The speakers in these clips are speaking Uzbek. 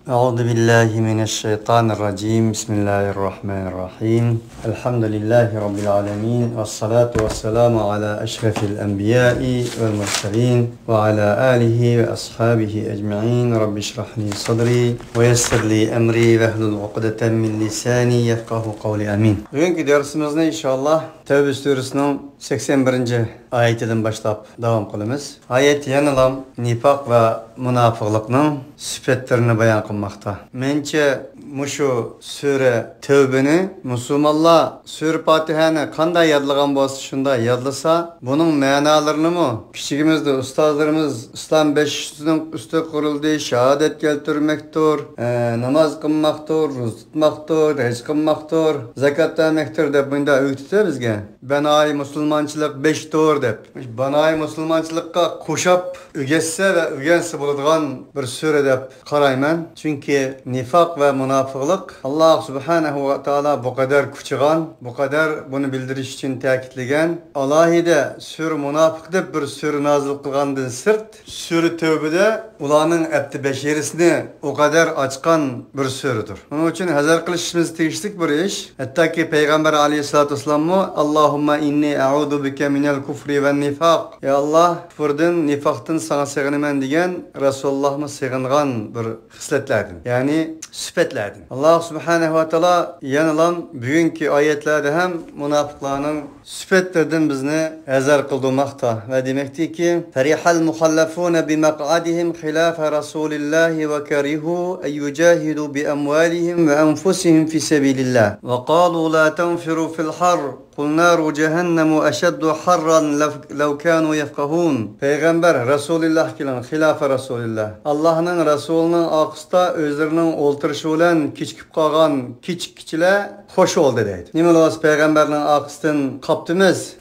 أعوذ بالله من الشيطان الرجيم بسم الله الرحمن الرحيم الحمد لله رب العالمين والصلاة والسلام على أشرف الأنبياء والمرسلين وعلى آله وأصحابه أجمعين رب اشرح لي صدري ويسر لي أمري واحلل عقدة من لساني يفقه قولي آمين. Bugünkü dersimizde inşallah Tevbe suresinin 81. ayetinden başlap devam kılımız. Ayet yanılam nifak ve münafıklıkның süpetlerini bayan kılmakta. Mence muşu sure Tevbe'ni Müslümanlar sure Fatiha'nı kanday yadlagan bolsa şunda yadlasa bunun manalarını mı? Küçüğümüzde ustazlarımız İslam 500'ün üstü kuruldu, şehadet keltirmektir, namaz kılmaktır, ruz tutmaktır, hec kılmaktır, zakat vermektir de bunda öğütüyor bizge. Bana Müslümançılık 5 doğru dep. Bana Müslümançılıkka koşap ügesse ve ügense bulduğun bir sure dep karayman. Çünkü nifak ve münafıklık Allah Subhanahu ve Teala bu kadar küçüğen, bu kadar bunu bildiriş için takitligen. Allah'ide sure münafık dep bir sure nazil kılgandın sırt. Sure Tevbe'de ulanın ebdi beşerisini o kadar açkan bir suredir. Onun için hazır kılışımız değiştik bir iş. Hatta ki Peygamber Aleyhisselatü Vesselam mı Allahümme inni a'udu bike minel kufri ve nifak. Ya Allah küfürden, nifaktan sana sığınımen diyen Resulullah mı sığıngan bir hisletlerden. Yani süpetlerden. Allah Subhanahu ve Teala yanılan bugünkü ayetlerde hem münafıklarının süpetlerden bizni ezer kıldırmakta ve demekti ki ferihal muhallafune bi maq'adihim hilafe Resulillahi ve kerihu en yucahidu bi emvalihim ve enfusihim fi sebilillah ve qalu la tenfiru fil har قُلْ نَارُ جَهَنَّمُ أَشَدُّ حَرًّا لَوْ كَانُوا يَفْقَهُونَ. Peygamber Resulullah kilen hilafe Resulullah. Allah'ın Resulünün akısta özlerinin oltırışı olan kiçkip kalgan kiçkile hoş oldu deydi. Nimel olası Peygamberinin akıstan kaptımız,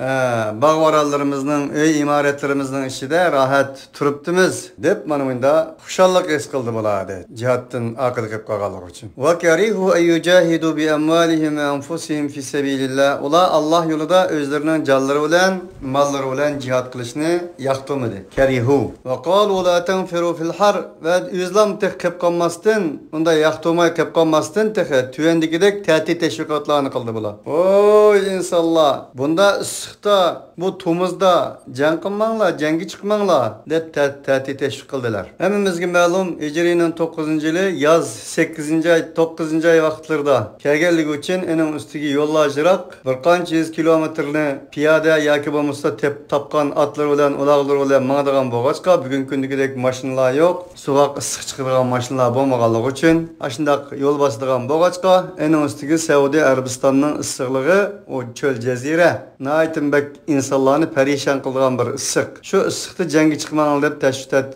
bağvarallarımızın, öy imaretlerimizin içinde rahat turuptumuz deyip manımında huşallık es kıldı bula deydi. Cihattın akıdıkıp kalgalık için. وَكَرِيهُ اَنْ يُجَاهِدُوا بِأَمْوَالِهِمْ وَاَنْفُسِهِمْ فِي سَبِيلِ اللّٰهِ. Allah yolunda özlerinin canları olan, malları olan cihat kılışını yaktılmadı. Kerihu. Ve kalu la tenfiru fil har. Ve İslam tek kepkanmasın, onda yaktılmayı kepkanmasın tek tüyendikidek tehdit teşvikatlarını kıldı bula. Oy insanlar. Bunda ısıkta, bu tumuzda can kılmanla, cengi çıkmanla de tehdit teşvik kıldılar. Hemimizge malum Hicri'nin 9. yılı yaz 8. ay 9. ay vaktlarda kergellik için enin üstüki yollacırak bir kanç yüz kilometreni piyade yaki bolmasa tapkan atlar olan ulaglar olan mağdagan boğaçka bugün kündükidek maşınlar yok. Suğak ısık çıkırgan maşınlar bolmaganlık için aşındak yol basıdığan boğaçka enin üstüki Saudi Arabistan'ın ısıklığı o çöl cezire. Naitin bek insanlarını perişan kıldıran bir ısık. Şu ısıkta cengi çıkmanı deyip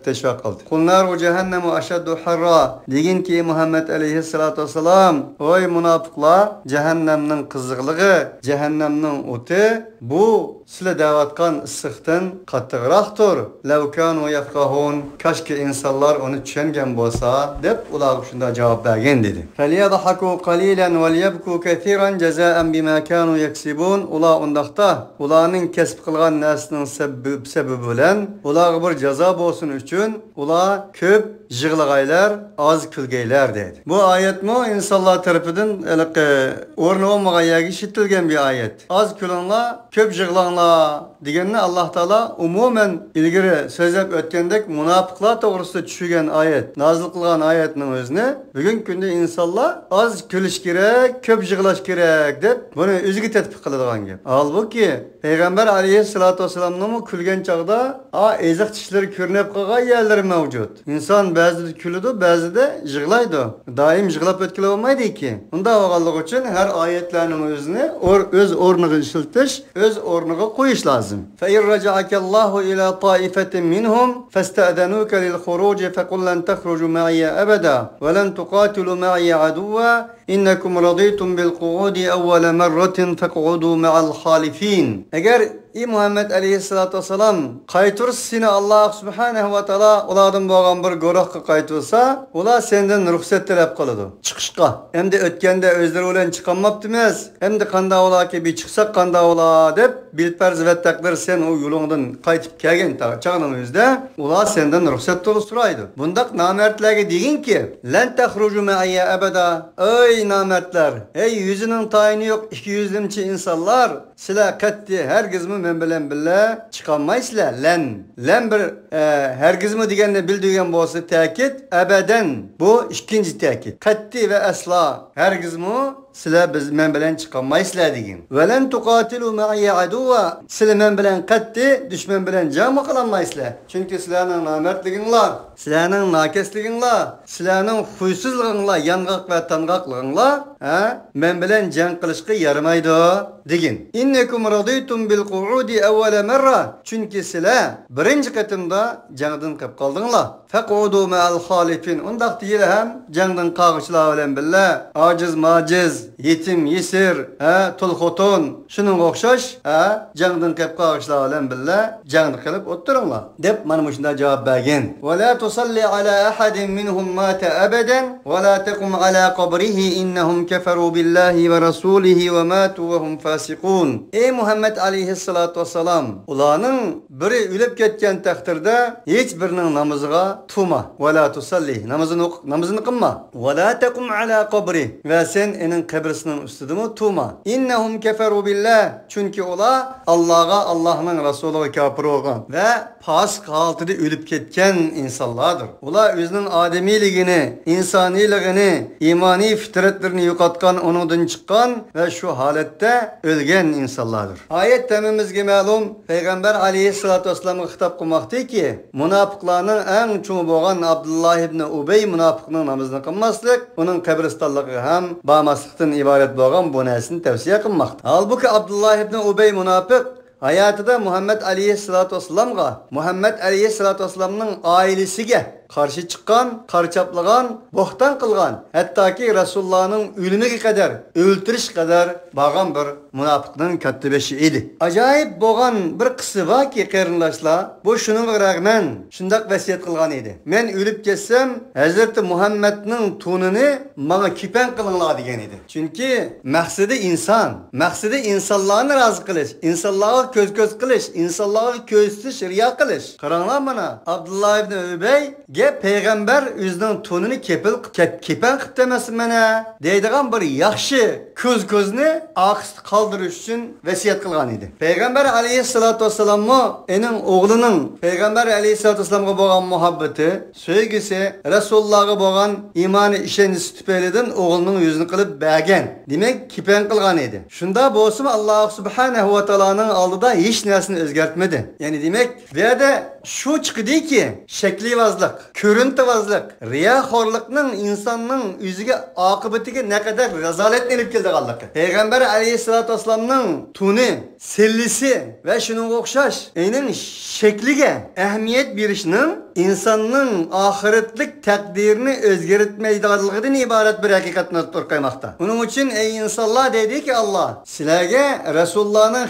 teşvik kıldı. Kulnar o cehennemu aşaddu harra. Degin ki Muhammed Aleyhisselatü Vesselam oy münafıklar cehennemnin kızıklığı, cehennemnin otu bu sizle davatkan ısıktan kattıgıraktır. Lev kanu yefkahun. Kaşki insanlar onu düşüngen bolsa dep ular şunda cevap bergen dedi. Felyadhaku qalilan ve liyabku kethiran cezaen bima kanu yeksibun. Ular ondaqta ularning kesip kılgan nesinin sebebi bilen ular bir ceza bolsun üçün ular köp jığlagaylar, az külgeyler dedi. Bu ayet mi insanlar tarafından ornu olmagan yagi işitilgen bir ayet. Az külünla, köp jığlanla degenini Allah Teala umumen ilgiri sözlep ötkendek münafıklar doğrusu düşügen ayet. Nazil kılgan ayetinin özüne bugün günde insanlar az külüş gerek, köp jığlaş gerek deyip bunu üzgü tetbik kılıdığan gibi. Halbuki Peygamber Aleyhisselatü Vesselam'ın külgen çağda ezak dişleri körünep kalgan yerleri mevcut. İnsan bazı külüdü, bazı da jığlaydı. Daim jığlap ötkili olmaydı ki. Onda oğallık için her ayetlerinin özüne öz ornuğu işiltiş, öz ornuğu koyuş lazım. فَاِنْ رَجَعَكَ اللّٰهُ اِلَى طَائِفَةٍ مِّنْهُمْ فَاسْتَأْذَنُوكَ لِلْخُرُوجِ فَقُلْ لَنْ تَخْرُجُوا مَعِيَ أَبَدًا وَلَنْ تُقَاتِلُوا مَعِيَ عَدُوًّا إِنَّكُمْ رَضِيتُمْ بِالْقُعُودِ أَوَّلَ مَرَّةٍ فَقْعُدُوا مَعَ الْخَالِفِينَ. Eğer ey Muhammed aleyhissalatu vesselam, qaytur seni Allah subhanahu ve taala ulardan bo'lgan bir guruhga qaytursa, ular sendan ruxsat talab qiladi. Chiqishga. Endi o'tganda o'zlari bilan chiqolmabdimiz. Endi qanday ularga bir chiqsak qanday ular deb bilparz va taqdir sen o yo'lingdan qaytib kelgan chaqning o'zida ular sendan ruxsat so'raydi. Bundaq namertlarga deginki, lan takhruju ma'ayya abada. Ey namertlar, ey yüzünün tayini yok 200'limchi insonlar, sizlar qatti hergizmi men bilan billa chiqolmaysizlar. Lan bir hergizmi deganda bildigan bo'lsa ta'kid, abadan bu ikkinchi ta'kid. Qatti va asla hergizmi sizlar biz men bilan chiqolmaysizlar degan. Valan tuqatilu ma'iya aduwa. Sizlar men bilan qatti dushman bilan jang qilolmaysizlar. Chunki sizlarning namertliginglar, sizlarning nakesliginglar, sizlarning xuysuzliginglar, yang'oq va tang'oqliginglar men bilan jang qilishga yaramaydi degan. Innakum raditum bil qu'udi awwala marra. Chunki sizlar birinchi qatimda jangdan qolib qoldinglar. Faqudu ma'al khalifin. Undaq deyil ham jangdan qog'ishlar bilan billa ojiz majiz, yetim yesir, tul xotun, shuning o'xshash jangdan qolib qog'ishlar bilan billa jangni qilib o'tiringlar deb mana shunday javob bergan. Va la tusalli ala ahadin minhum mata abadan va la taqum ala qabrihi innahum kafaru billahi va rasulihi va matu va hum fasiqun. Ey Muhammed aleyhissalatu vesselam, ularning biri o'lib ketgan taqdirda hech birining namoziga turma. Va la tusalli, namozini qilma. Va la taqum ala qabri, va sen uning qabrisining ustida turma. Innahum kafaru billah, chunki ular Allohga, Allohning rasuliga kafir bo'lgan va fasik holatida o'lib ketgan insonlardir. Ular o'zining odamiyligini, insoniyligini, iymoniy fitratlarini yo'qotgan, uningdan chiqqan va shu holatda o'lgan insonlardir. Oyat tamimizga ma'lum, payg'ambar alayhissalatu vassalamga xitob qilmoqdaki, munofiqlarning eng cho'ng bo'lgan Abdullah ibn Ubay munofiqning namozini qilmaslik, uning qabristonligiga ham bormaslikdan iborat bo'lgan bu narsani tavsiya qilmoqda. Halbuki Abdullah ibn Ubay munofiq hayatida Muhammed aleyhissalatu vesselamga, Muhammed aleyhissalatu vesselamning oilasiga qarshi chiqqan, qarchaplagan, bo'xton qilgan, hattoki Rasulullahning o'limiga qadar, o'ltirish qadar borgan bir munofiqning kattibashi edi. Ajoyib bo'lgan bir qissa borki, qarindoshlar, bu shuningga rag'man shundoq vasiyat qilgan edi. Men o'lib ketsam, Hazrat Muhammadning tunini menga kipan qilinglar degan edi. Chunki maqsadi inson, maqsadi insonlarni rozi qilish, insonlarga ko'z qilish, insonlarga ko'zsiz riyo qilish. Qaranglar mana Abdullah ibn Ubay payg'ambar o'zining tunini kipan qilib demasmi mana deydigan bir yaxshi ko'zni oqist qoldirish uchun vasiyat qilgan edi. Payg'ambar alayhissalatu vassalammo ening o'g'lining payg'ambar alayhissalatu vassalamga bo'lgan muhabbati, sevgisi, Rasulullahga bo'lgan iymoni, ishonchi tufaylidan o'g'lining yuzini qilib bergan. Demak, kipan qilgan edi. Shunda bo'lsa Alloh subhanahu va taoloning oldida hech narsani o'zgartmadi. Ya'ni demak, bu yerda shu chiqdiki, shaklivozlik, ko'rintivozlik, riyoxorlikning insonning o'ziga oqibatiga naqadar razolatni olib kelganligi. Payg'ambar alayhissalatu vassalamning tuni, sellisi va shunga o'xshash ening shakliga ahamiyat berishning insonning oxiratlik taqdirini o'zgartmaydiganligidan iborat bir haqiqatni o'rganmoqda. Uning uchun ey insonlar deydiki Alloh, sizlarga Rasulullohning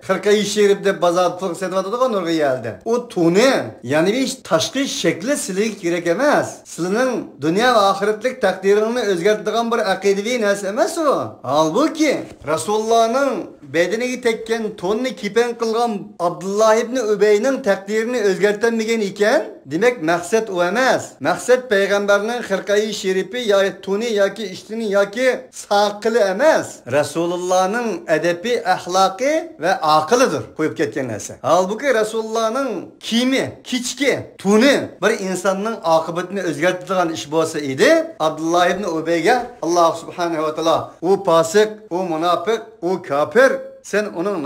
xirqa-i sharif deb bozorda sotadigan nurga keldi. O tuni, ya'ni bir tashqi shakli sizlarga kerak emas. Sizlarning dunyo va oxiratlik taqdirini o'zgartiradigan bir aqidaviy narsa emas u. Halbuki Rasulullohning bedeniga tekkan tonni kipan qilgan Abdullah ibn Ubayning taqdirini o'zgartirmagan ekan, demak maqsad u emas. Maqsad payg'ambarning xirqa-i sharifi yoki tuni yoki ishtini yoki saqili emas. Rasulullohning adabi, axloqi va aqlidir qo'yib ketgan narsa. Halbuki Rasulullohning kiyimi, kichki, tuni bir insonning oqibatini o'zgartiradigan ish bo'lsa edi, Abdullah ibn Ubayga Alloh subhanahu va taolo u fosiq, u munofiq, u kafir, sen uning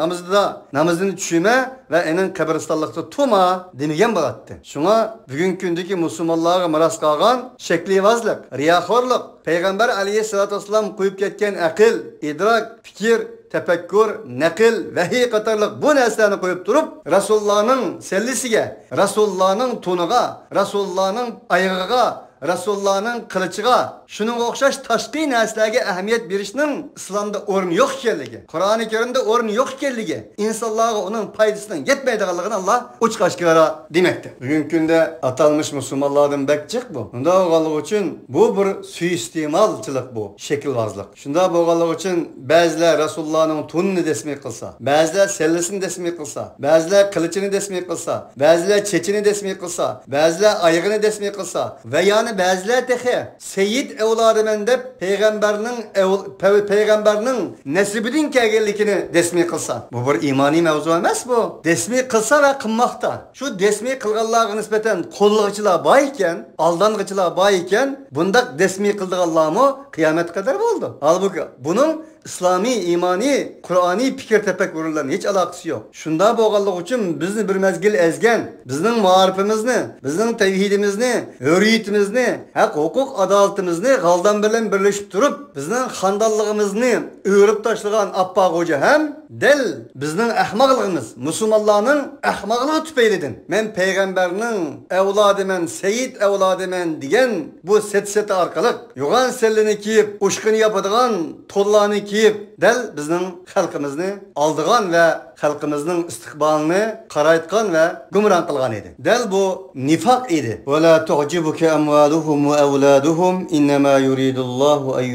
namozini tushuma va uning qabristonlikda turma demagan bo'ladi. Shunga bugungi kundagi musulmonlarga miros qolgan shaklivozlik, riyoxorlik, payg'ambar alayhissalatu vassalam qo'yib ketgan aql, idrok, fikr, tafakkur, naql, vahiy qatorliq bu narsalarni qo'yib turib, Rasulullohning sellisiga, Rasulullohning tuniga, Rasulullohning oyog'iga, Rasulullah'ın kılıçıga, şunun okşaş taşqi narsalarga ahamiyat berishning islomda o'rni yo'q ekanligi, Qur'oni Karimda o'rni yo'q ekanligi, insonlarga uning foydasidan yetmaydiganligini Allah ochiq oshkora demoqda. Bugungi kunda atalmış musulmonlardan bakchiq bu. Unda bo'lganligi uchun bu bir suiiste'molchilik bu, shaklbozlik. Shunda bo'lganligi uchun ba'zilar Rasulullahning tunni desmay qilsa, ba'zilar sellisini desmay qilsa, ba'zilar qilichini desmay qilsa, ba'zilar chechini desmay qilsa, ba'zilar oyig'ini desmay qilsa va yana ba'zilar tehi Seyyid evladimen deb peygamberning nasibidan kelganligini desmay qilsa. Bu bir imoniy mavzu emas bu. Desmay qilsa va qilmoqda. Shu desmay qilganlarga nisbatan qo'llig'ichilar bor ekan, aldang'ichilar bor ekan, bundaq desmay qildiganlarmi qiyomat qadar bo'ldi. Halbuki buning İslami, imani, Kur'ani fikir tefekkürlerinin hiç alakası yok. Şunda bo'lganligi uchun bizni bir mezgil ezgen, bizning ma'rifimizni, bizning tevhidimizni, hürriyetimizni, haq, hukuk, adaletimizni g'aldan bilan birleşip turib, bizning xandalligimizni o'rib tashlagan Appak Hoca ham del bizning ahmoqligimiz, musulmonlarning ahmoqligi tufaylidan men payg'ambarning avlodiman, Seyyid avlodiman degan bu set orqali yo'g'on sellini kiyib, ushqini yapadigan to'llarni kiyib, del bizning xalqimizni oldigan va xalqimizning istiqbolini qaraytgan va gumron qilgan edi. Del bu nifoq edi. Va la tu'jibuka amwaluhum va awladuhum innama yuridullohu an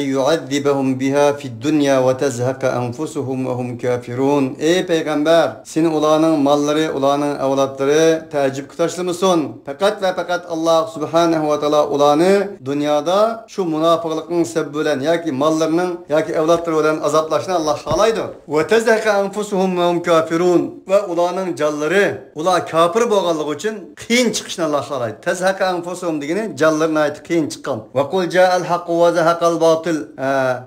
yu'adzibahum biha fid dunya va tazhaqa anfusuhum va hum kafirun. Ey payg'ambar, seni ularning mollari, ularning avlodlari ta'jib tashlamasin. Faqat Allah subhanahu va taolo ularni dunyoda shu munofiqlikning sababi bilan yoki mollarining yoki avlodlari bilan azoblashni Allah xohlaydi. Ve tezhaka anfusuhum ve hum kafirun. Ve ularning canları, ular kafir bo'lganligi uchun qiyin chiqishni Allah xohlaydi. Tezhaka anfusuhum degani canlarına ait qiyin chiqqan. Ve qul ja'al haqqu ve zahaqal batil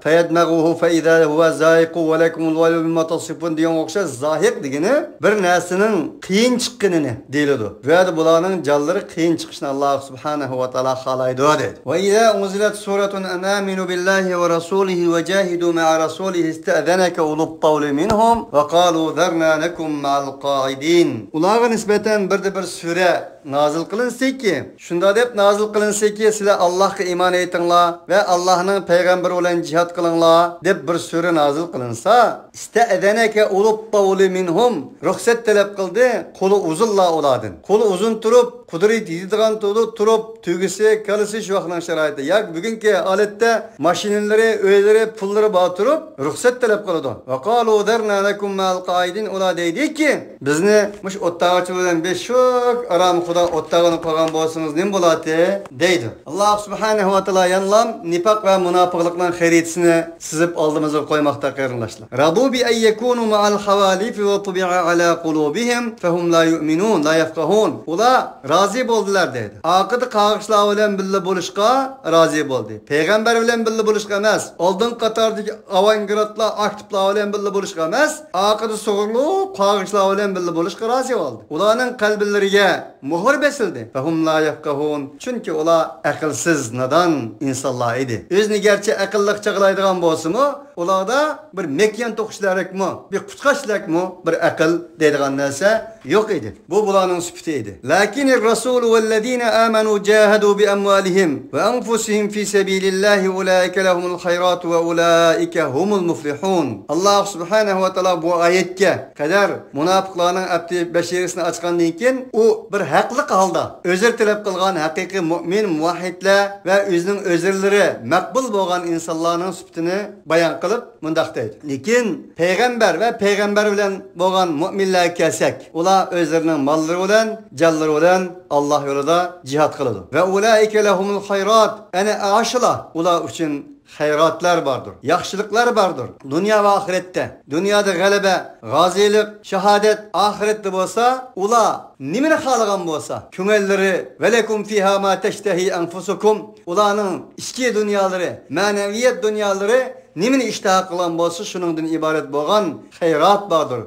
fayadmaghuhu fa idha huwa zaiqu ve lakumul waylu mimma tasifun degan o'xshash zahiq degani bir narsaning qiyin chiqqanini deyiladi. Ve bularning canları qiyin chiqishni Allah subhanahu va taolo xohlaydi dedi. Ve idha unzilat suratun an aminu billahi ve rasulihi ve jahidu ma'a rasulihi ista'zanaka ulul minhum ve qalu zarna nakum ma'al qa'idin. Ularga nisbeten bir sure nazil qilinsa ki, shunda deb nazil qilinsa ki, sizlar Allohga iymon etinglar va Allohning payg'ambari bilan jihad qilinglar deb bir sure nazil qilinsa, ista'zanaka ulul minhum, ruxsat talab qildi, qo'li uzunlar ulardan. Qo'li uzun turib, qudrat yetadigan turib, tugisi, kalisi shu vaqtning sharoiti. Yoki bugungi holatda mashinalari, uylari, pullari bor turib, ruxsat talab qiladi. Va qalu zarna lakum ma'al qa'idin. Ular deydi ki, bizni mush o'ttag'ichi bilan beshuk aram xudo o'ttag'ini qo'ygan bo'lsangiz nima bo'ladi deydi. Alloh subhanahu va taolo yanlam nifoq va munofiqlikning xaritasini sizib oldimizga qo'ymoqda qarindoshlar. Radu bi ay yakunu ma'al hawalif va tubi'a ala qulubihim fahum la yu'minun la yafqahun. Ular rozi bo'ldilar deydi. Aqidi qag'ishlar bilan birga bo'lishga rozi bo'ldi. Payg'ambar bilan birga bo'lishga emas, oldin qatordagi avangardlar, aktivlar bilan birga bo'lishga emas, aqidi so'g'irli qag'ishlar bilan birga bo'lishga rozi bo'ldi. Ularning qalblariga muhr besildi. Fahum la yafqahun. Chunki ular aqlsiz, nadan insonlar edi. O'zini garchi aqlliq chaqlaydigan bo'lsa-mu, ularda bir mekyan to'qishlarikmi, bir qutqashlikmi, bir aql deydigan narsa yo'q edi. Bu bularning sifati edi. Lakinir rasul vallazina amanu jahadu bi amwalihim va anfusihim fi sabilillahi ulaika lahumul khayrat va ulaika humul muflihun. Allah subhanahu va taolo bu oyatga qadar munofiqlarning abdi bashirisini ochgandan keyin u bir haqli holda o'zir talab qilgan haqiqiy mu'min, muvahhidlar va o'zining o'zirlari maqbul bo'lgan insonlarning sifatini bayon qilib mundaq deydi. Lekin payg'ambar va payg'ambar bilan bo'lgan mu'minlar kelsak, ular o'zlarining mollari bilan, jonlari bilan Alloh yo'lida jihad qiladi. Va ulaika lahumul khayrat. Ana ashla ular uchun hayratlar vardır, yaxşılıklar vardır. Dünya ve ahirette. Dünyada galebe, gazilik, şehadet, ahirette bolsa, ula nimini xalagan bolsa, köngəlləri ve lekum fiha ma teştehi enfusukum. Ulanın içki dünyaları, maneviyet dünyaları nimini iştah qılan bolsa, şunundan ibaret bolgan hayrat vardır.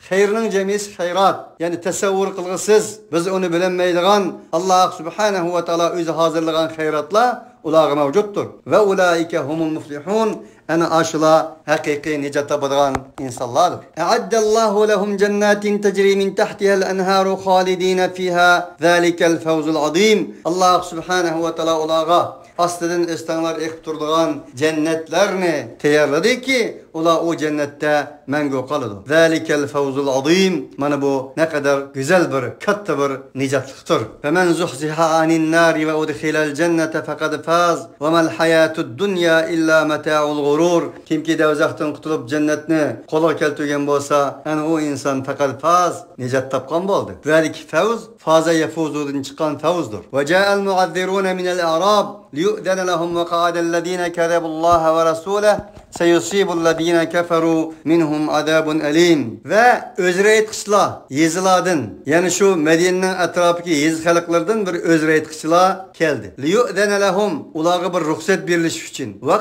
Hayrının cemisi hayrat. Yani tasavvur qılğısız, biz onu bilinmeydigan Allah subhanahu ve taala özü hazırlagan hayratla ular mevcuttur. Ve ulaike humul muflihun. Ana aşula haqiqiy nicat topadigan insonlardir. A'addallohu lahum jannatin tajri min tahtiha al-anharu khalidina fiha zalikal fawzul azim. Alloh subhanahu va taolo ularga astidan istanlar ekib turadigan jannatlarni tayyorladiki, ular o cennette mangu qoladi. Zalikal fawzul azim. Mana bu ne kadar güzel bir, katta bir nicatlıktır. Femen zuhziha anin nari ve udkhilal cennete faqad faz ve mal hayatud dunya illa mata'ul gurur. Kimki dozaqdan qutulup cennetni qo'lga keltirgan bo'lsa, ana o inson faqat faz, nicat topgan bo'ldi. Zalik fawz, faza yafuzudan chiqqan fawzdur. Ve ja'al mu'azziruna min al-a'rab liyu'dana lahum ve qa'ada alladhina kadhabullaha ve rasulahu sayusibulladina kafaru minhum azabun alim. Ve özre etkiçiler yeziladın, yani şu Medine'nin etrafındaki yez halklardan bir özre etkiçiler geldi. Liyu'dana lahum, ulağı bir ruhsat birleş için. Ve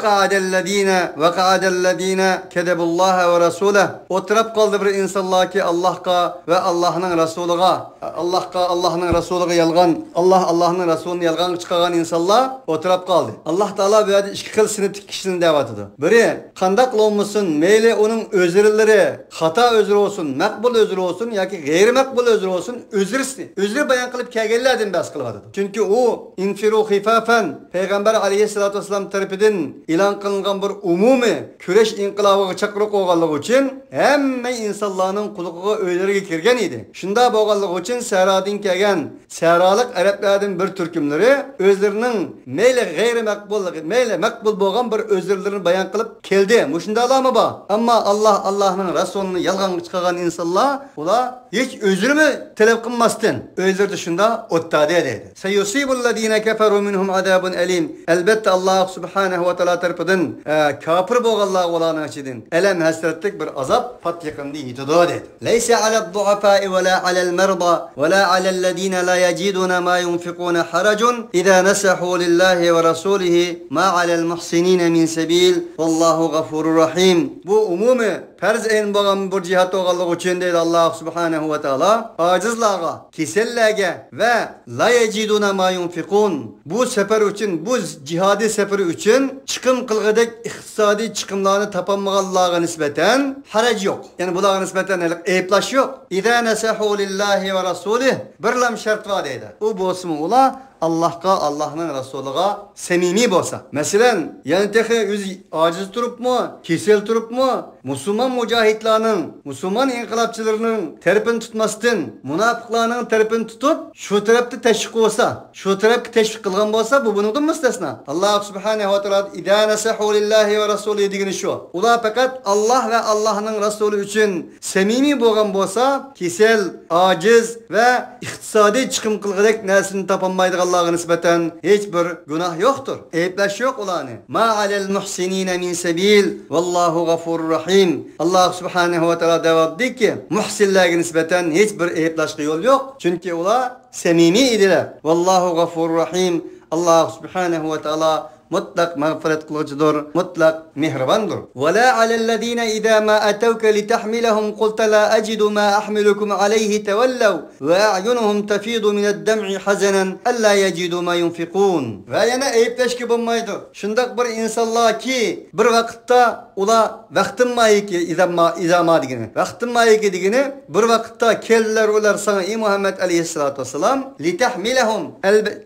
qa'adalladina kadhabullaha ve rasulahu. Oturup kaldı bir insanlar ki Allah'a ve Allah'ın Resulu'na, Allah'ın Resulu'na yalgan, Allah'ın Resulü'nü yalgan çıkaran insanlar oturup kaldı. Allah Teala böyle iki kıl sınıftık kişinin devatıdır. Biri kandak olmasın, meyle onun özürleri, hata özür olsun, makbul özür olsun, ya ki gayri makbul özür olsun, özür bayan kılıp kegellerden bas kılmadıdır. Çünkü o infiru hifafen, Peygamber aleyhissalatü vesselam tarafından ilan kılınan bir umumi küreş inkılabı çakırık oğallığı için hemme insanların kuluğuna öylere kirgen idi. Şunda boğallığı için Sera'dan kegen, Sera'lık Araplardan bir türkümleri özlerinin meyle gayri makbul, meyle makbul boğan bir özürlerini bayan kılıp keldi. Muşunda alama ba. Ama Allah'ın Resulü'nü yalgan çıkaran insanlar ula hiç özür mü talep kılmazdı. Özür dışında ottade edeydi. Seyusibulladine keferu minhum azabun alim. Elbette Allah subhanahu ve teala tarafından kafir boğallah olanı içidin. Elem hasretlik bir azap patlıkında yitidu dedi. Leyse alel du'afai ve la alel merda ve la alellezine la yeciduna ma yunfikuna haracun idha nesahu lillahi ve rasulihi ma alel muhsinine min sebil vallahu gafurur rahim. Bu umumi farz en bağım bir cihat oğallığı için deydi Allah subhanahu ve teala. Acizlağa, kisellerge ve la yeciduna ma yunfikun. Bu sefer için, bu cihadi seferi için çıkım kılgıdek iktisadi çıkımlarını tapanmağallağa nispeten harac yok. Yani bulağa nispeten eyplaş yok. İzâ nesahu lillahi ve rasulih bir lam şart var deydi. O bolsun ula Allah'ın Resulü'ne semimi bolsa. Mesela yani tehe yüz aciz durup mu, kesel durup mu, Müslüman mücahitlerinin, Müslüman inkılapçılarının terpini tutmasın, münafıklarının terpini tutup şu tarafta teşvik olsa, şu tarafta teşvik kılgan bolsa bu bunun müstesna. Allah subhanahu ve teala idâ nesahu lillahi ve Resulü dediğini şu. Ula fakat Allah ve Allah'ın Resulü için semimi bolgan bolsa, kesel, aciz ve iktisadi çıkım kılgıdek neslini tapanmaydığı Allah'a nispeten hiçbir günah yoktur. Eyplaş yok ulanı. Ma alel muhsinine min sebil vallahu gafurur rahim. Allah subhanahu ve teala devam etti ki muhsinlerine nispeten hiçbir eyplaşlı yol yok. Çünkü ula semimi idiler. Vallahu gafurur rahim. Allah subhanahu ve teala mutlak mağfiret kılıcıdır, mutlak mihribandır. Ve la alellezine idâ ma etevke litahmilahum kulta la acidu ma ahmilukum aleyhi tevellev ve a'yunuhum tefidu mineddem'i hazanen alla yecidu ma yunfikun. Ve yana eyipleşki bulmaydı. Şundak bir insanlar ki bir vakitte ula vaktim mayiki izama digini. Vaktim mayiki digini bir vakitte keldiler ular sana ey Muhammed aleyhissalatu vesselam litahmilahum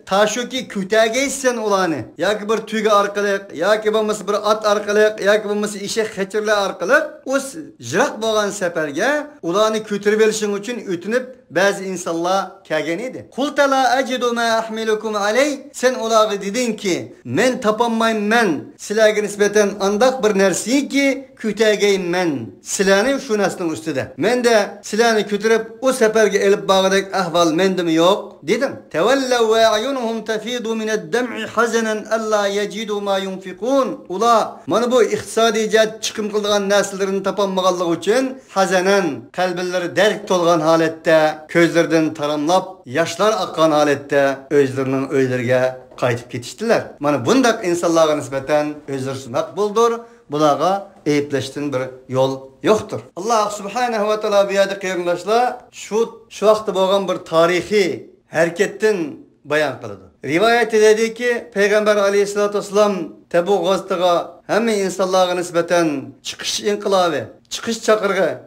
taşu ki kütageysen ulanı. Ya ki bir tüge arkalık, ya ki bulması bir at arkalık, ya ki bulması işe xeçirli arkalık o jirak boğan seferge ulanı kütürüp elişin için ütünüp bazı insanlar kelgen idi. Kulta la acidu ma ahmilukum aley. Sen ulağı dedin ki men tapanmayım men silahı nispeten andak bir nersi ki kütegeyim men. Silahını şu neslin üstüde. Men de silahını kütürüp o seferge elip bağıdak ahval mendim yok dedim. Tevellev ve ayunuhum tefidu mineddem'i hazanen alla yecidu ma yunfikun. Ula mana bu iktisadi cihat çıkım kıldığan nesillerini tapanmağallığı için hazanen kalbilleri derk tolgan halette közlerden taramlap yaşlar akkan halette özlerinin öylerge qaytip ketiştiler. Mana bundak insanlarga nispeten özür makbuldur. Bulağa eyipleştin bir yol yoktur. Allah subhanahu ve teala bir yerde kıyırlaşla şu vaqtda bo'lgan bir tarihi harekettin bayan kıldı. Rivayet edildi ki Peygamber aleyhissalatü vesselam Tebuk gazetiga Hemme insanlarga nisbeten çıkış inqilabı, çıkış çakırgı,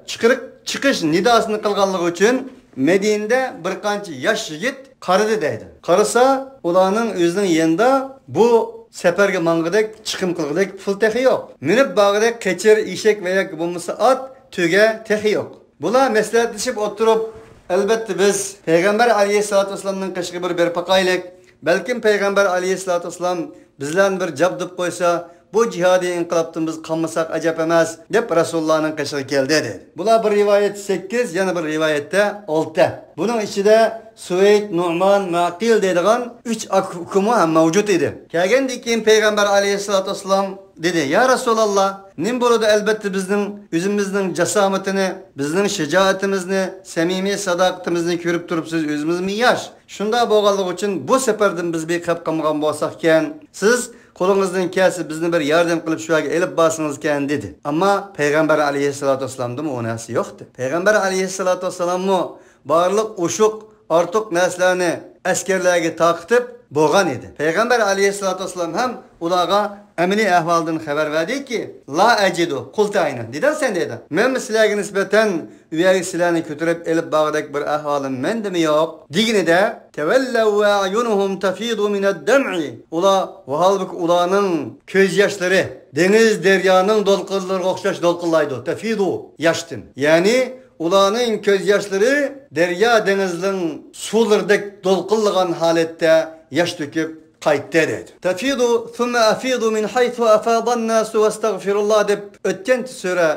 çıkış nidasını kılganlığı için Medine'de bir qancha yaş yigit qaridi deydi. Qarasa, ularning o'zining yanında bu seferge mangıdek, çıkım kılgıdek pul tehi yok. Minip bağıdek keçir, işek veya bulmasa at, tüge tehi yok. Bula meslehatlaşıp oturup, elbette biz Peygamber aleyhissalatü vesselam'ın kışkı bir berpakaylık, belki Peygamber aleyhissalatü vesselam bizden bir cabdıp koysa, bu cihadi inqilabdan biz qanmasak acap emas, deb Resulullah'ın kışkı geldi dedi. Bula bir rivayet 8, yana bir rivayette 6. Bunun içinde Süveyd, Nu'man, Maqil deydigan 3 hukumu ham mavjud edi. Kelgandan keyin Peygamber aleyhissalatü vesselam dedi: "Ya Resulallah, nim bo'ladi elbette bizning o'zimizning jasomatini, bizning shijoatimizni, samimiy sadoqatimizni ko'rib turibsiz, o'zimizmi yosh. Shunda bo'lganligi uchun bu safardan biz beqab qolgan bo'lsak-kan, siz qo'lingizdan kelsa bizni bir yordam qilib shu yerga elib borsingiz-kan" dedi. Ammo Peygamber aleyhissalatü vesselamda o narsa yo'qdi. Peygamber aleyhissalatü vesselammo barliq o'shuq ortiq narsalarni askarlarga taqitib bo'lgan edi. Peygamber aleyhissalatü vesselam ham ularga ameliy ahvoldan xabar verdiki, la acidu qultayna dedi sen dedi. Men sizlarga nisbatan uyagi sizlarni ko'tarib elib bag'dak bir ahvolim mendimi yo'q? Diginida tavallaw wa ayunuhum tafidu min ad-dam'i. Ularning ko'z yoshlari dengiz daryoning to'lqinlariga o'xshash to'lqinlaydi. Tafidu yashtin. Ya'ni ularning ko'z yoshlari daryo dengizning suvlaridek to'lqinlagan holatda yosh to'kib qaytdi dedi. Tafidu thumma afidu min haythu afada an-nas wastaghfirullah deb o'tgan sura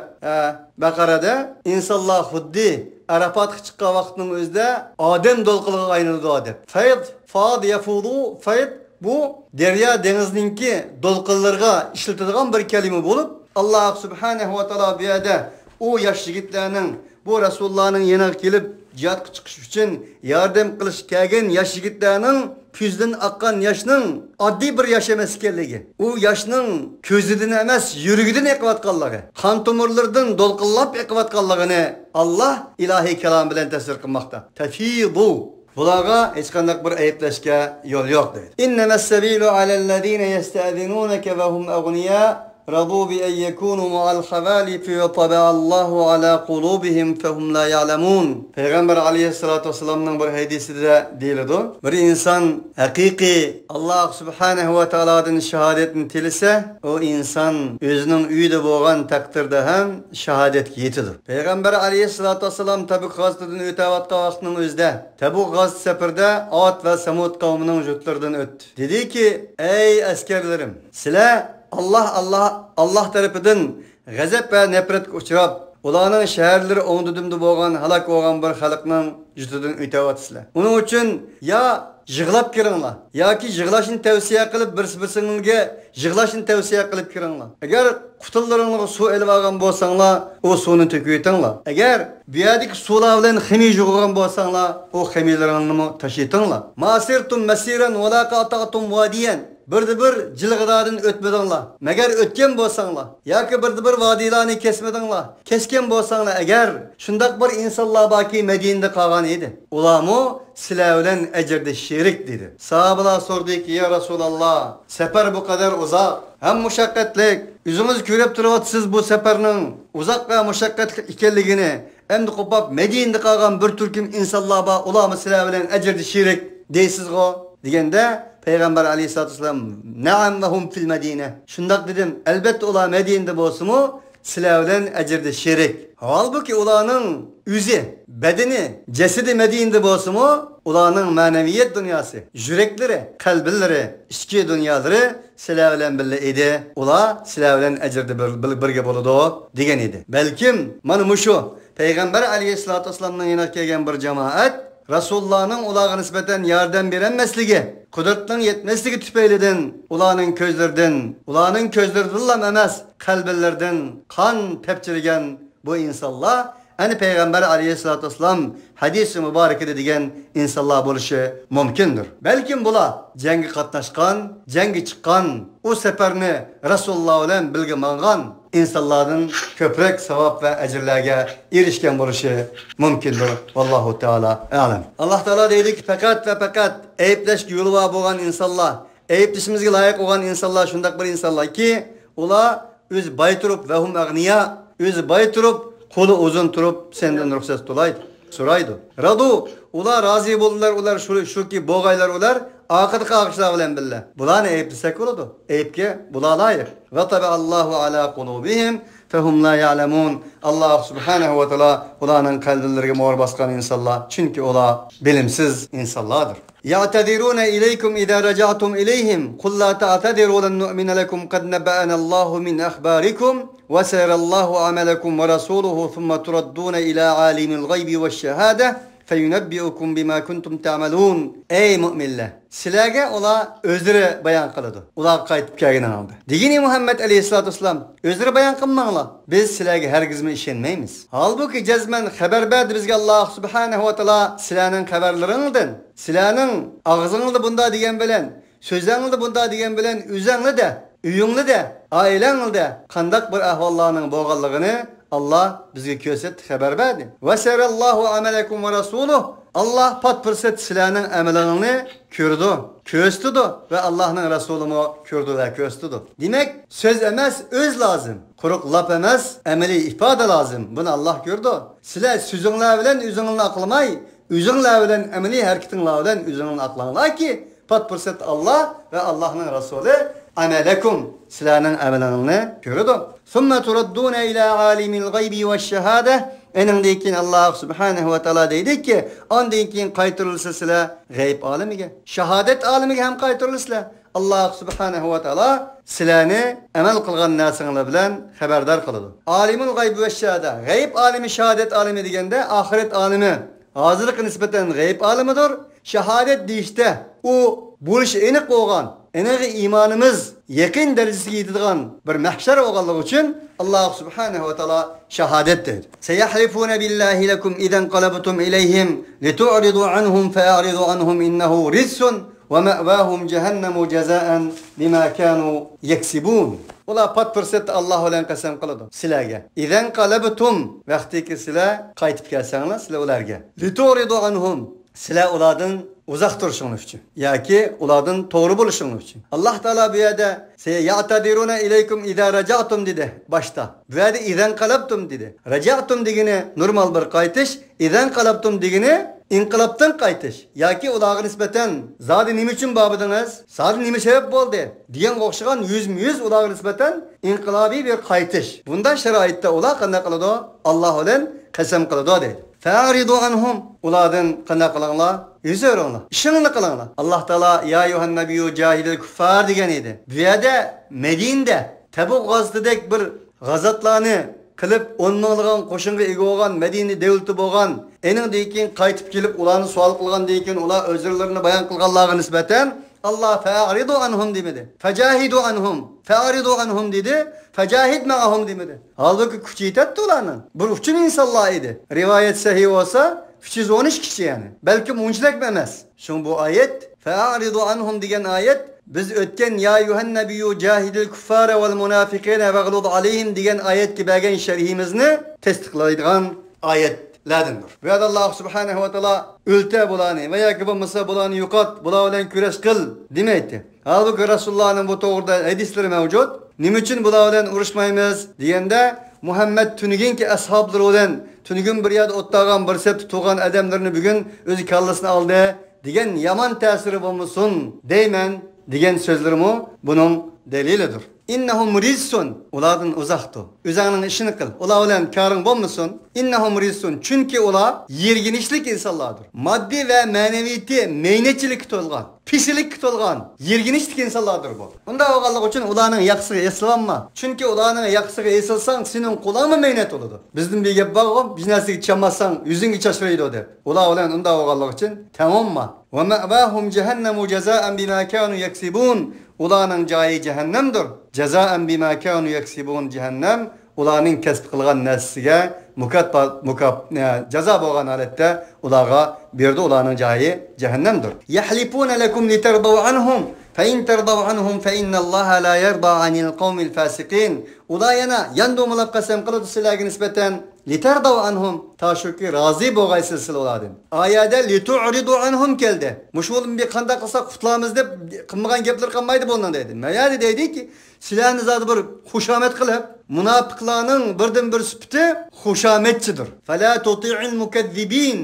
Baqarada insonlar xuddi Arafatga chiqqan vaqtning o'zida odam to'lqinligiga aylanadi deb. Fad yafudu fayd bu daryo dengizningki to'lqinlarga ishlatiladigan bir kalima bo'lib, Alloh subhanahu va taolo bu yerda u yosh yigitlarning bu Resulullah'ın yanına kelib cihatga chiqish uchun yardım qilish kelgan yosh yigitlarning ko'zdan oqqan yoshning oddiy bir yosh emas ekanligi, u yoshning ko'zidan emas, yuragidan eqiyotganligi, qon tomirlaridan to'lqinlab eqiyotganligini Alloh ilohiy kalom bilan tasvir qilmoqda. Tafidu bularga hech qanday bir ayblashga yo'l yo'q dedi. Innamas sabilu alallazina yasta'zinunaka va hum aghniya رضوا بأن يكونوا مع الخوالف وطبع الله على قلوبهم فهم لا يعلمون. Peygamber aleyhissalatü vesselam'ın bir hadisi de deyildi. Bir insan hakiki Allah subhanahu ve ta'ala'dan şehadetini tilise, o insan özünün uyda boğan takdirde hem şehadet yetidir. Peygamber aleyhissalatü vesselam Tabuk gazetinden ötevatqa vaqtının özde, Tabuk gazeti seferde Ad ve Samud kavminin jutlardan öttü. Dedi ki, ey askerlerim, sizler Allah tarafından gazap ve nefret uçurab, ularning şehirleri oңdudumda bo'lgan, halak bo'lgan bir xalqning judidan o'tayotsizlar. Uning uchun ya yig'lab kiringlar, yoki yig'lashni tavsiya qilib bir-biringizga yig'lashni tavsiya qilib kiringlar. Agar qutillaringizga suv elib olgan bo'lsanglar, o suvni to'kaytinglar. Agar bu yerdagi suvlar bilan ximiy yug'ilgan bo'lsanglar, o ximiylaringni tashiytinglar. Masirtum masiran wa la qata'tum wadiyan. Bir jilg'idadan o'tmadinglar. Magar o'tgan bo'lsanglar, yoki bir vodiylarni kesmadinglar. Kesgan bo'lsanglar, agar shundoq bir insonlar borki Madinada qolgan edi. Ularmo sizlar bilan ajrda sherik dedi. Sahobalar so'rdiki, ya Rasululloh, safar bu qadar uzoq, ham mushaqqatli. O'zingiz ko'rib turibsiz bu safarning uzoq va mushaqqatli ekanligini. Endi qo'pab Madinada qolgan bir turkum insonlar bor, ularmo sizlar bilan ajrda sherik deysiz-ku deganda Peygamber aleyhissalatü vesselam "Naam ve hum fil Medine." Şundak dedim, elbette ular Medine'de bolsunmu, sizlar bilan ajrda sherik. Halbuki ularning o'zi, bedeni, jasadi Medine'de bolsunmu, ularning ma'naviyat dunyosi, yuraklari, qalblari, ichki dunyolari sizlar bilan birga edi. Ular sizlar bilan ajrda birga bo'ladi degan edi. Balkim mana mushu Peygamber aleyhissalatü vesselamning yanına kelgan bir jamoat Resulullah'ın ularga nisbeten yardım berenmesligi, kudretinin yetmesligi tüpeyliden ularning közlerinden emas, kalbillerden kan tepçiligen bu insanlar, hani Peygamber aleyhissalatü vesselam hadis-i mübarekede degen insanlar buluşu mümkündür. Belki bular cengi katnaşkan, cengi çıkan, o seferini Resulullah ile bilgi mangan insanların köprek sevap ve ecirlerge erişken buluşu mümkündür. Vallahu Teala alem. Allah Teala dedi ki fakat eyipleşki yolu var boğan insanlar, eyipleşimizge layık olan insanlar, şundak bir insanlar ki Ular öz bay turup ve hum agniya, öz bay turup, kolu uzun turup senden ruhsat dolaydı. Soraydı. Radu, ular razı boldular, ular şu ki boğaylar ular, akıdıq ağışlar bilen billa. Bularını eyiplisek oldu. Eyipke bular layık. Ve tabi Allahu ala kulubihim fehum la ya'lemun. Allah subhanahu ve teala ularının kalblerine mor baskan insanlar. Çünkü ular bilimsiz insanlardır. يَعْتَذِرُونَ إِلَيْكُمْ إِذَا رَجَعْتُمْ إِلَيْهِمْ قُلْ لَا تَعْتَذِرُوا لَنْ نُؤْمِنَ لَكُمْ قَدْ نَبَّأَنَا اللَّهُ مِنْ أَخْبَارِكُمْ وَسَيَرَ اللَّهُ عَمَلَكُمْ وَرَسُولُهُ ثُمَّ تُرَدُّونَ إِلَى عَالِمِ الْغَيْبِ وَالشَّهَادَةِ فَيُنَبِّئُكُمْ بِمَا كُنْتُمْ تَعْمَلُونَ. Ey müminler! Sizlerge ola özürü bayan kılıdı. Ular kayıtıp kâginden aldı. Digini Muhammed Aleyhisselatü Vesselam özürü bayan kılmanla. Biz sizlerge hergizme işenmeymiz. Halbuki cezmen haber verdi bizge Allah Subhanahu ve Teala sizlerinin haberlerinildin. Sizlerinin ağzınıldı bunda diyen bilen, sözlerinildi bunda diyen bilen üzenli de, üyünlü de, ailenli de, kandak bir ahvallarının boğallığını Allah bizge köset haber verdi. Ve serallahu amelekum ve rasuluh. Allah pat fırsat silahının emelini kürdü, köstüdü ve Allah'ın Resulü'nü kürdü ve köstüdü. Demek söz emez öz lazım. Kuruk laf emez emeli ifade lazım. Bunu Allah gördü. Silah sözünle bilen üzününle aklamay, üzünle bilen emeli hareketinle bilen üzününle aklanla ki pat fırsat Allah ve Allah'ın Resulü amelekum silahının emelini kürdü. Sümme turaddune ila alimil gaybi ve şehade. Enindeyken Allah Subhanahu ve Teala deydi ki, andayken kaytırılsa sile gayb alemiga, şehadet alemiga hem kaytırılsa. Allah Subhanahu ve Teala silani emel kılgan narsanglar bilen haberdar kılıdı. Alimul gayb ve şehade, gayb alemi, şehadet alemi degende ahiret alemi. Hazırlık nispeten gayb alemidir. Şehadet deyişte o buluş enik olgan, enik imanımız yakın derecesi yetadigan bir mahşer olganlığı için Allah Subhanahu ve Teala şehadet dedi. Seyahlifune billahi lekum izen qalabtum ileyhim litu'ridu anhum fe'aridu anhum innehu rizsun ve me'vahum cehennemu cezaen bima kanu yeksibun. Ola pat fırsat Allah olan kasem kılıdı. Silage. İzen qalabtum vaxtiki sila qaytib kelsanlar sila ularga. Litu'ridu anhum. Sila ulardan uzak duruşunuz için. Ya ki ulardan doğru buluşunuz için. Allah Teala bu yerde ya'tadiruna ileykum idâ raca'tum dedi başta. Bu yerde izen kalaptum dedi. Raca'tum digini normal bir kaytış. İzen kalaptum digini İnkılaptan kaytış. Ya ki ulağı nispeten zadi nim için babıdınız, zadi nimi sebep oldu diyen okşagan yüz ulağı nispeten inkılabi bir kaytış. Bundan şeraitte ulağı kandak kılıdı, Allah olan kasem kılıdı dedi. Fa'ridu anhum. Uladın kandak kılanla, yüzü öğrenla, işinini kılanla. Allah Teala ya yuhan nebiyyü cahidil kuffar diyen idi. Bu yerde Medine'de Tebuk gazıdek bir gazatlarını kılıp onlardan koşunga ega olgan Medine devleti bolgan enindeyken qaytib kelip ularni sual qilgan deyken ular özürlerini bayan qilganlarga nisbatan Allah fa'ridu anhum demedi. Fajahidu anhum. Fa'ridu anhum dedi. Fajahid ma'ahum demedi. Halbuki kuch yetadi ularni. Bir uchun insanlar idi. Rivayet sahih olsa 313 kişi yani. Belki munçlak emas. Şun bu ayet fa'ridu anhum degan ayet biz ötken ya yuhan nebiyyü cahidil kuffara vel munafikine ve glud aleyhim degan ayet ki belgen şerhimizni tasdiqlaydigan ayetlerdendir. Ve Allah Subhanahu ve Teala ölte bulanı veya gibi mısa bulanı yukat, bula olan küreş kıl demeydi. Halbuki Resulullah'ın bu doğruda hadisleri mevcut. Nim için bula olan uğraşmayımız diyende Muhammed tünügün ki ashabları olan tünügün bir yerde ottağın bir sep tutuğun adamlarını bugün özü kallasını aldı. Digen yaman tesiri bulmuşsun deymen digen sözlerimi bunun delilidir. İnnehum rizsun. Ulardan uzaktı. Üzerinin işini kıl. Ula olan karın bulmuşsun. İnnehum rizsun. Çünkü ula yerginişlik insanlardır. Maddi ve maneviyeti meynetçilik tutulgan. Pisilik tutulgan. Yerginişlik insanlardır bu. Onda oğallık için ulanın yaksığı eslanma. Çünkü ulanın yaksığı esılsan senin kulağın mı meynet oldu? Bizden bir gibi bağım. Biz nasıl çamazsan yüzün iç aşırıydı o der. Ula olan onda oğallık için tamam mı? Ve me'vâhum cehennemu cezaen bimâ kânu yeksibûn. Ulanın cayı cehennemdir. Cezaen bimâ kânu yeksibûn cehennem. Ulanın kesb kılgan nesliye jazo bo'lgan holatda ularga berdi, ularning joyi jahannamdir. Yahlifuna lakum litardaw anhum fa in tardaw anhum fa innalloha la yarda anil qawmil fasiqin. Ular yana yandomlab qasam qiladi sizlarga nisbatan litardaw anhum, tashuki rozi bo'lg'aysiz ulardan. Oyada litu'ridu anhum keldi. Mushulun bir qanday qilsak qutlamız deb qilmagan gaplar qolmaydi bundan dedi. Mayali deydiki, sizlarni zodi bir xushomat qilib, munofiqlarning birdan bir sifati xushomatchidir. Fala tuti'il mukazzibin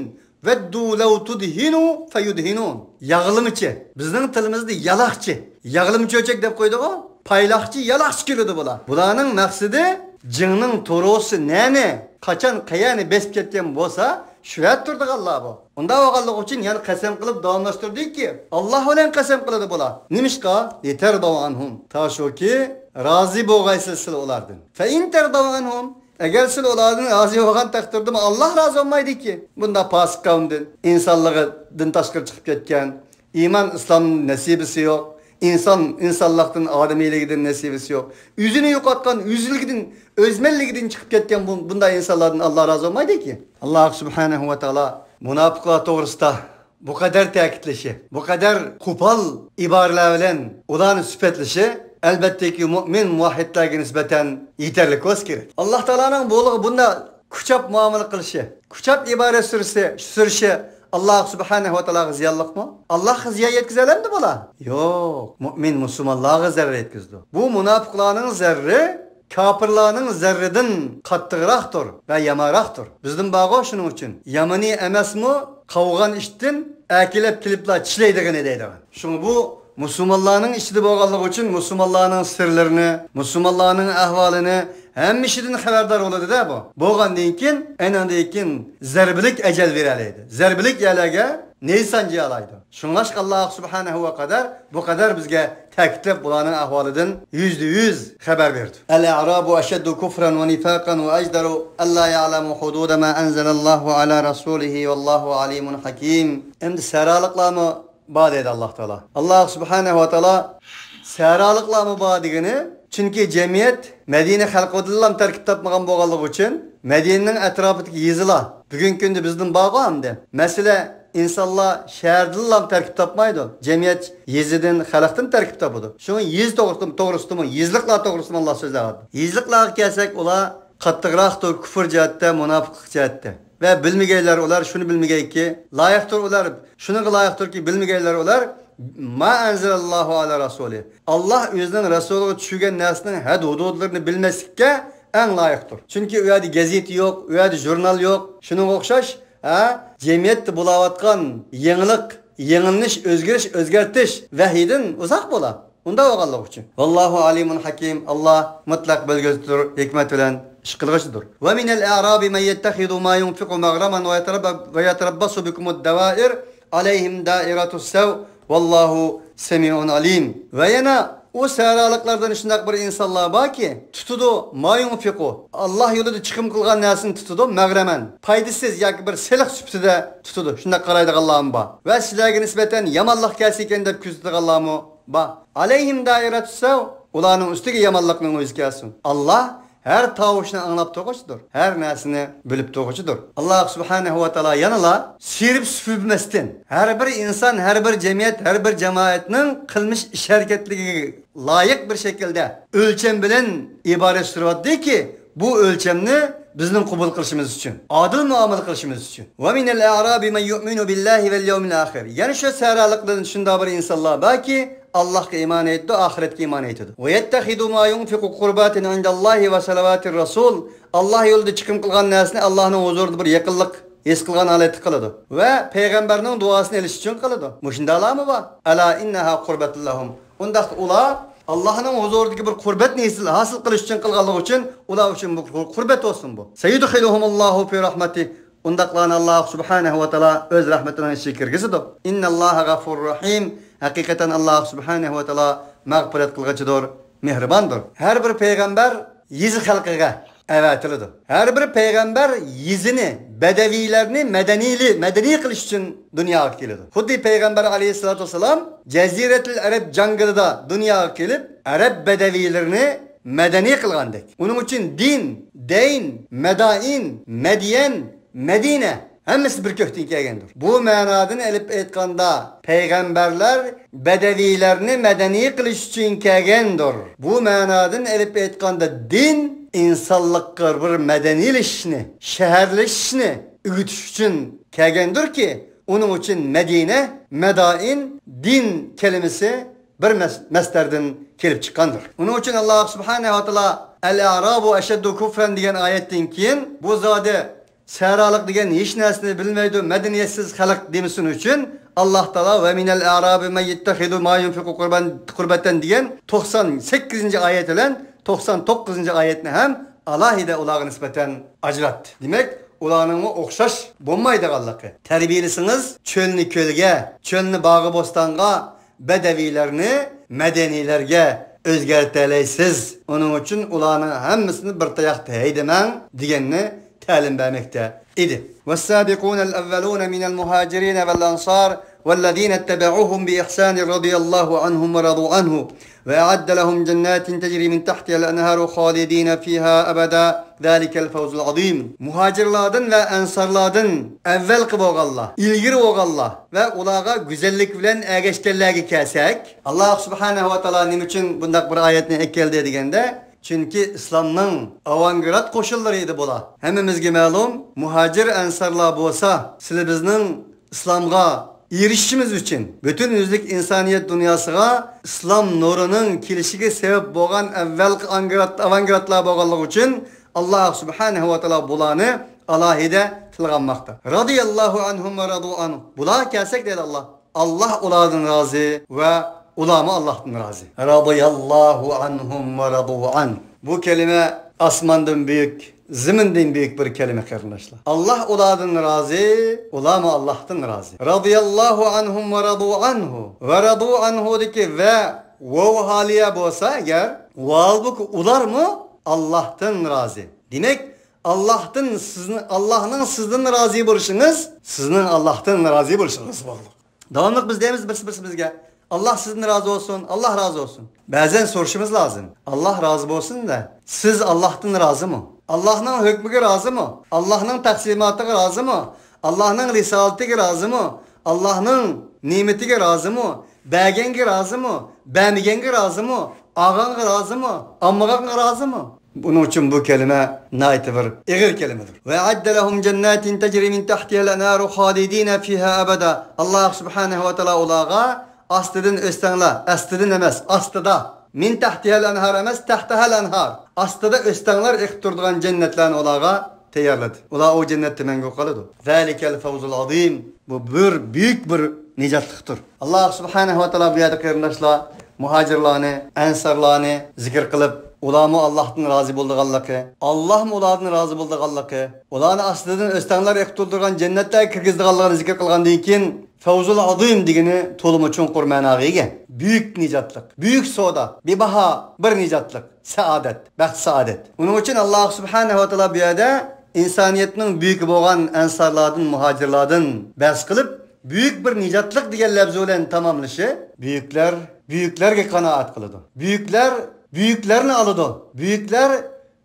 vaddu law tudhinu fayudhinun. Yag'limchi. Bizning tilimizda yalaqchi. Yag'limchi o'chak deb qo'ydi-ku. Paylaqchi, yalaqchi keladi bular. Bularning maqsadi jinning torosi neni, qachon qayani besib ketgan bo'lsa, shuyat turdiq Allah bu. Unda o'g'allik uchun yana qasam qilib davomlashtirdikki, Alloh bilan qasam qiladi bular. Nimishqa? Yetardaw anhum. Tashuki rozi bo'lg'aysiz ulardan. Fa in tardaw anhum, agar siz ulardan rozi bo'lgan taqdirda Alloh rozi olmaydiki, bunda fosiq qavmdan, insonligidan tashqari chiqib ketgan, iymon islom nasibisi yo'q. İnsanlıktan, ademiyliginden nesibisi yok. Yüzünü yo'qotgan, yüzlügidan, özmelligidan chiqib ketgan bunday insonlardan Allah razı olmaydi ki. Allah subhanahu va taala munofiqlar to'g'risida bu kadar ta'kidlashi, bu kadar qo'pol iboralar bilan ularni sifatlashi albatta ki mu'min muvahhidlarga nisbatan yetarli ko'z kerak. Alloh taolaning bo'lug'i bunda kuchab muomala qilishi, kuchab ibora surishi Allah subhanahu wa ta'ala ziyallık mı? Allah ziya yetkizelemdi bula? Yok. Mümin Müslümanlığa zerre yetkizdi. Bu münafıklarının zerre, kafirlarının zerreden kattıgıraktır ve yamaraktır. Bizden bağı şunun için. Yamani emes mi? Kavgan iştin, ekilep kilipla çileydiğini deydiğin. Şunu bu Müslümanların işidi boğallık için Müslümanların sırlarını, Müslümanların ahvalini hem işidin haberdar oladı da bu. Boğan deyinkin, en deyinkin zerbilik ecel vereliydi. Zerbilik yerlege neysancı alaydı. Şunlaşk Allah subhanahu ve kadar bu kadar bizge teklif bulanın ahvalidin %100 haber verdi. El-a'rabu eşeddu kufran ve nifakan ve ecdaru alla ya'lemu hududa ma enzelallahu ala rasulihi vallahu alimun hakim. Hem seralıkla mı bağ dedi Allah Teala. Allah subhanahu ve Teala seralıkla mı bağ digini? Çünkü cemiyet Medine halkıdıllam terkip tapmagan boğalık için Medine'nin etrafındaki yizila bugün günde bizden bağı hamdi. Mesela insanlar şehirdilam terkip tapmaydı. Cemiyet yizidin halktan terkip tapıdı. Şunun yiz doğrusu mu? Yizlikla doğrusu mu Allah sözü aldı. Yizlikla gelsek ola kattıgıraktır küfür cihette, münafıklık cihette. Ve bilmegeyler olar şunu bilmegey ki layıktır olar. Şunu layıktır ki bilmegeyler olar. Ma enzelallahu ala rasulü. Allah özünün Resulü'nü düşürgen nesinin had hududlarını bilmesikke en layıktır. Çünkü öyle gazete yok, öyle jurnal yok. Şunun okşaş, cemiyette bulavatkan yenilik, yenilmiş, özgertiş vahidin uzak bola. Onda oğallık için. Vallahu alimun hakim. Allah mutlak bölgesidir, hikmet bilen iş kılgıçıdır. Ve minel a'rabi men yettehidu ma yunfiqu maghraman ve yeterabbasu bikumud devair aleyhim dairatus sev. Vallahu semi'un alim. Ve yana o seralıklardan içinde bir insanlar var ki tutudu ma yunfiqu. Allah yolunda çıkım kılgan nesini tutudu mağraman. Paydasız ya bir silik süptüde tutudu. Şunda qaraydı Allah'ım ba. Ve sizlerge nispeten yamallık gelsiken de küzdü Allah'ımı ba. Aleyhim dairatü sev. Ulanın üstüge yamallıkның özü gelsin. Allah her tavuşunu anlap toğuçudur. Her nesini bölüp toğuçudur. Allah subhanahu wa ta'ala yanıla sirip süpürmestin. Her bir insan, her bir cemiyet, her bir cemaatinin kılmış iş hareketliliği layık bir şekilde ölçem bilen ibaret sürüyordu ki bu ölçemni bizning qabul qilishimiz uchun, adil muomala qilishimiz uchun. Va minal a'rabi man yu'minu billahi vel yawmil akhir. Yani şu seralıklardan shunda bir insonlar borki Allah'a iman etdi, ahiretga iman etdi. Ve yettehidu ma yunfiqu qurbatin indallahi ve salavatir rasul. Allah yolida chiqim qilgan narsani Allohning huzurida bir yaqinlik his qilgan holatda qiladi ve payg'ambarning duosini olish uchun qiladi. Mushundalarmi bor? Ala innaha qurbatul lahum. Unda ular Allah'ın huzurundaki bir kurbet nesil hasıl kılış için kılgalık için ular için bu kurbet olsun bu. Seyyidükhilühumullahu fi rahmeti. Undaklan Allah subhanahu wa ta'ala öz rahmetinden şekirgisidir. İnnallaha gafur rahim. Hakikaten Allah subhanahu wa ta'ala mağfiret kılgıcıdır, mihribandır. Her bir peygamber yüzü halkıga evetilidir. Her bir peygamber yüzünü, bedevilerini medeni kılış için dünyaya geldi. Huddi peygamber aleyhissalatu vesselam Ceziretul Arab jangılida dünyaya gelip Arab bedevilerini madaniy qilgandek. Uning uchun din, dayn, madain, Medyen, Medine hammasi bir kökten kelgandir. Bu ma'nodan elib aytganda payg'ambarlar bedevilarni madaniy qilish uchun kelgandir. Bu ma'nodan elib aytganda din insonlikqa bir madaniyleşishni, shaharlashishni o'rgatish uchun kelgandir ki onun için Medine, Medain, din kelimesi bir meslerden kelip çıkandır. Onun için Allah Subhanahu wa Taala El-Arabu eşeddu kufren diyen ayetten keyin bu zade seralık diyen hiç nesini bilmeydi, medeniyetsiz halk demesin için Allah Taala ve minel arabi men yettehidu ma yunfiku kurbetten diyen 98. ayet ile 99. ayetini hem alahide olağa nispeten acırattı. Demek ulanın okşaş bulmaydı Allah'ı. Terbiyelisiniz çölünü kölge, çölünü bağı bostanğa, bedevilerini medenilerge özgerteleysiz. Onun için ulanın hemmisini bir tayakta heydemen diyenini talim vermekte idi. وَالسَّابِقُونَ الْأَوَّلُونَ مِنَ الْمُهَاجِرِينَ وَالْأَنصَارِ وَالَّذ۪ينَ اتَّبَعُوهُمْ بِإِحْسَانٍ رَضِيَ اللّٰهُ عَنْهُمْ وَرَضُوا عَنْهُ وَأَعَدَّ لَهُمْ جَنَّاتٍ تَجْرِي مِنْ تَحْتِهَا الْأَنْهَارُ خَالِد۪ينَ ف۪يهَا أَبَدًا ذَٰلِكَ الْفَوْزُ الْعَظ۪يمُ Muhacirladın ve ensarladın evvel kıb oğalla, ilgiri oğalla ve ulağa güzellik bilen ergeçkerlerge kelsek Allah Subhanahu wa Taala nim için bundak bir ayetini ekkeldi degende çünkü İslam'ın avantgard koşullarıydı bula. Hemimizge ma'lum muhacir ensarlar bolsa sizlerimizin İslam'a erişişimiz için bütün yüzlük insaniyet dünyasına İslam nurunun kilişige sebep boğan evvel avantgardlar boğanlık için Allah Subhanahu wa Taala bulanı alahide tilganmakta. Radiyallahu anhum ve radu anhu. Bula kelsek dedi Allah. Allah ulardan razı ve ulama Allah'tan razı. Radiyallahu anhum ve radu an. Bu kelime asmandan büyük, ziminden büyük bir kelime kardeşler. Allah ulardan razı, ulama Allah'tan razı. Radiyallahu anhum ve radu anhu. Ve radu anhu deki ve vav haliye bolsa eğer valbuk ular mı? Allah'tan razı. Demek Allah'ın sizden razı buluşunuz, sizin Allah'tan razı buluşunuz bağlı. Devamlık biz deyimiz bizge. Allah sizden razı olsun, Allah razı olsun. Bazen soruşumuz lazım. Allah razı olsun da siz Allah'tan razı mı? Allah'ın hükmüne razı mı? Allah'ın taksimatına razı mı? Allah'ın risaletine razı mı? Allah'ın nimetine razı mı? Bəgenge razı mı? Bəmigenge razı mı? Ağanğa razı mı? Ammağanğa razı mı? Bunun için bu kelime nayet bir eğer kelimedir. Ve adde lehum cennetin tecri min tahtiha el-enharu halidine fiha abada. Allah Subhanahu ve Taala ulağa astıdan östenla, astıdan emez, astıda min tahtiha el-enhar emez, tahtaha el-enhar. Astıda östenler ekturduğun cennetlerini ulağa teyarladı. Ula o cennette mengu kalıdı. Zalikel fevzul azim. Bu bir büyük bir nicatlıktır. Allah Subhanahu ve Taala bu yerde kardeşler muhacirlarını, ensarlarını zikir kılıp ulama Allah'tan razı bulduk Allah'ı. Allah mı ulardan razı bulduk Allah'ı? Ulanı aslıdan östenler ekturduğun cennetler kirgizdik Allah'ını zikir kılgandan keyin fevzul azim digini tolumu çunqur manağıya. Büyük nicatlık, büyük soda, bir baha, bir nicatlık, saadet, baxt saadet. Onun için Allah Subhanahu ve Taala bu yerde insaniyetinin büyük boğan ensarlardan, muhacirlardan bas kılıp büyük bir nicatlık diye lafzı olan tamamlışı büyüklerge kanaat kılıdı. Büyüklerini alıdı.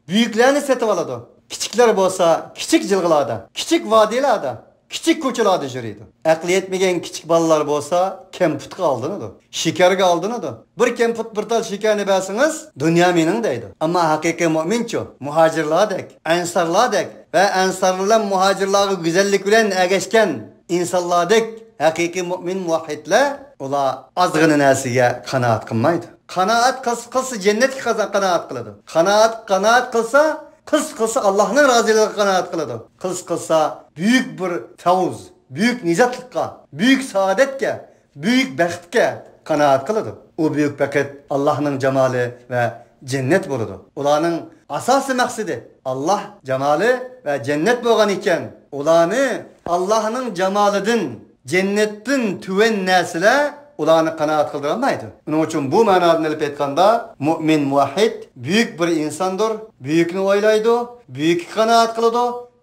Büyüklerini setip aladı. Kiçikler bolsa kiçik jılgılarda, kiçik vadilerde, kiçik koçalarda jürüydü. Aklı yetmegen kiçik balalar bolsa kemput kaldınıdı. Şeker kaldınıdı. Bir kemput bir tal şekerini basınız dünya menin deydi. Ama hakiki müminço, muhacirladek, ensarladek ve ensarlılar muhacirları güzellik bilen ergeçken insanlardek hakiki mümin muvahhidler ola azgını nasiga kanaat kılmaydı. Kanaat kılsa cennet kanaat kılıdı. Kanaat kılsa Allah'ın razılığına kanaat kılıdı. Kılsa büyük bir fevz, büyük nicatlıkka, büyük saadetke, büyük bəxtke kanaat kılıdı. O büyük bəxet Allah'ın cemali ve cennet buludu. Ulanın asası maksidi Allah cemali ve cennet boğan iken ulanı Allah'ın cemalidin, cennetin tüven nesile ulanı kanaat kıldıramaydı. Onun için bu manadan elip etkanda mümin muvahhid büyük bir insandır. Büyükünü oylaydı, büyük kanaat kılıdı,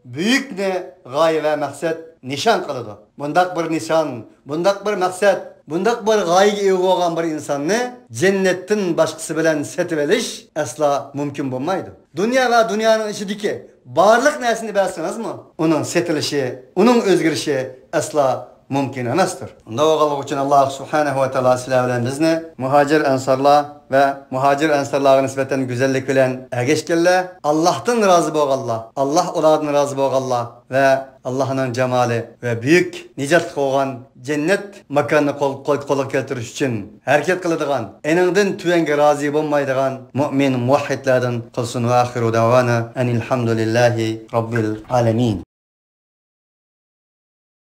büyük ne gaye ve maksat nişan kılıdı. Bundak bir nişan, bundak bir maksat, Bundaq bir g'oyaga ega bo'lgan bir insonni jannatdan boshqasi bilan setib olish asla mumkin bo'lmaydi. Dunyo va dunyoning ichidagi barliq narsani bilsangizmi, uning setilishi, uning o'zgarishi asla mümkün emasdir. Unda o'g'allik uchun Alloh subhanahu va taolo sizlar bilan bizni muhojir ansarlar ve muhacir ensarlarga nisbeten güzellik bilen ergeçkenler Allah'tan razı bo'lganlar, Allah ulardan razı bo'lganlar ve Allah'ın cemali ve büyük nicat koğan cennet makanını qo'lga keltirish uchun harakat qiladigan, eningdan tuvanga razı bo'lmaydigan mu'min muvahhidlardan qilsin. Va axiru davana anil hamdulillahi robbil alamin.